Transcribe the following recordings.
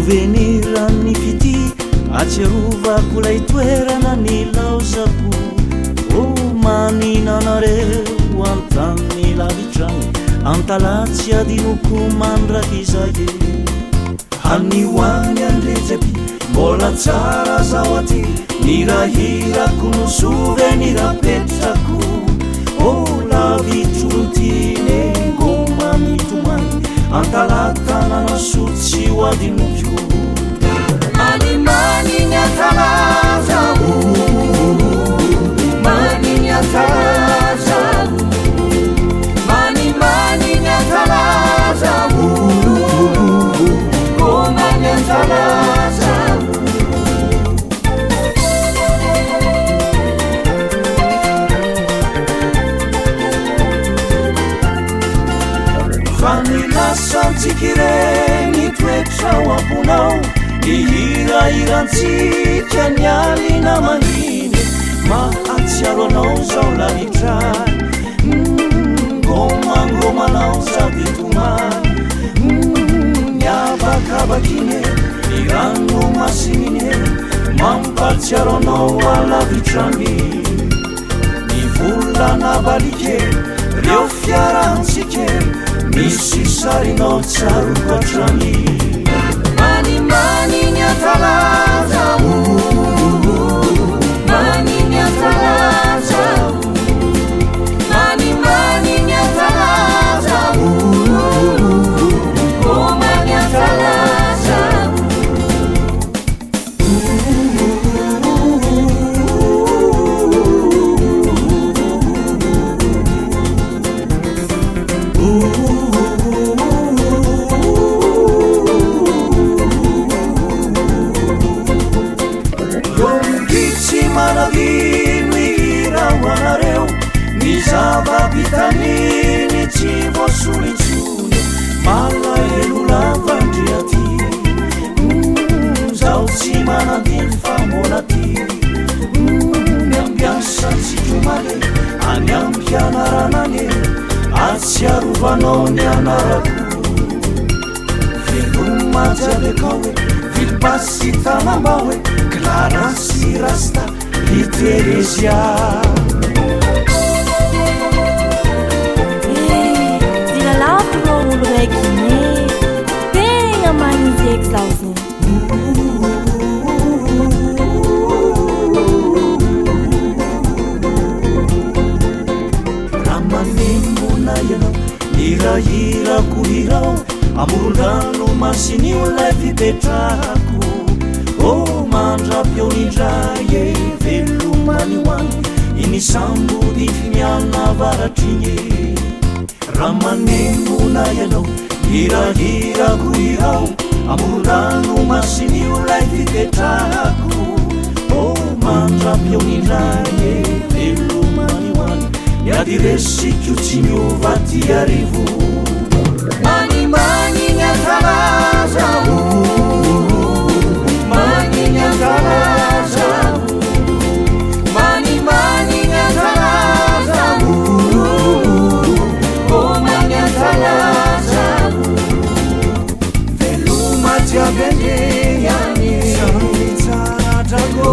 Souvenirany fity atsiarovako lay toerana nilaozako maninanareo antany lavitrany antalatsy adinoko mandraky izay anioany andrejeby mbola tsara zao aty nirahirako no souvenirapetrako lavitrolotine ngoma mitomany antalatanana sotsy ho adinoko Mani nyatalaza Mani nyatalaza Mani nyatalaza Goma nyatalaza Vanilasantikireni toetra ho amponao ihirairantsika nialina maniny mahatsiaro anao zao lavitray ngomangomanao sady tomany miavakavakine irano masinine mampatsiaro anao alavitrany ny volana balike reo fiarantsike misy sarinao tsarokoatrany Mani nyatalaza Mani nyatalaza Mani nyatalaza Goma nyatalaza Manavinoirawanareo nizavavitanini tsy voasolitsony malaelo lavandriaty zao tsy manandiny fambola ty miambiasa tsitomale any ampianaranane atsiarovanao ny anarako velomajavekoe vilipasitamambaoe clarasi rasta Teresia dilalafo rô olo raiky ine tegna manizy eky zao zay ramanembona ianao hirahirako hirao amoron-drano masinio lay fipetrako mandrapionindray velomanyhoany inisambody fimiana varatriny ramanemona ianao hirahirako hirao amoron-drano masinio lay fipetrako mandrapionindray velomanyhoany iady resikio tsy miova ty arivo Mani nyatalaza Mani nyatalaza Mani nyatalaza Goma nyatalaza Veluma tiabende yani Saritsaradrago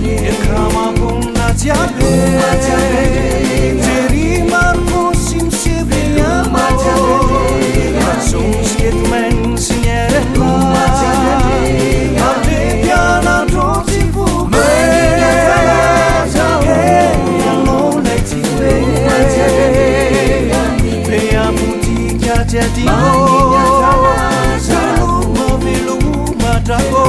Ekramabunda tiabende Teri marco simsebe yamao Sonskit men signere Jadi oh, veluma veluma drago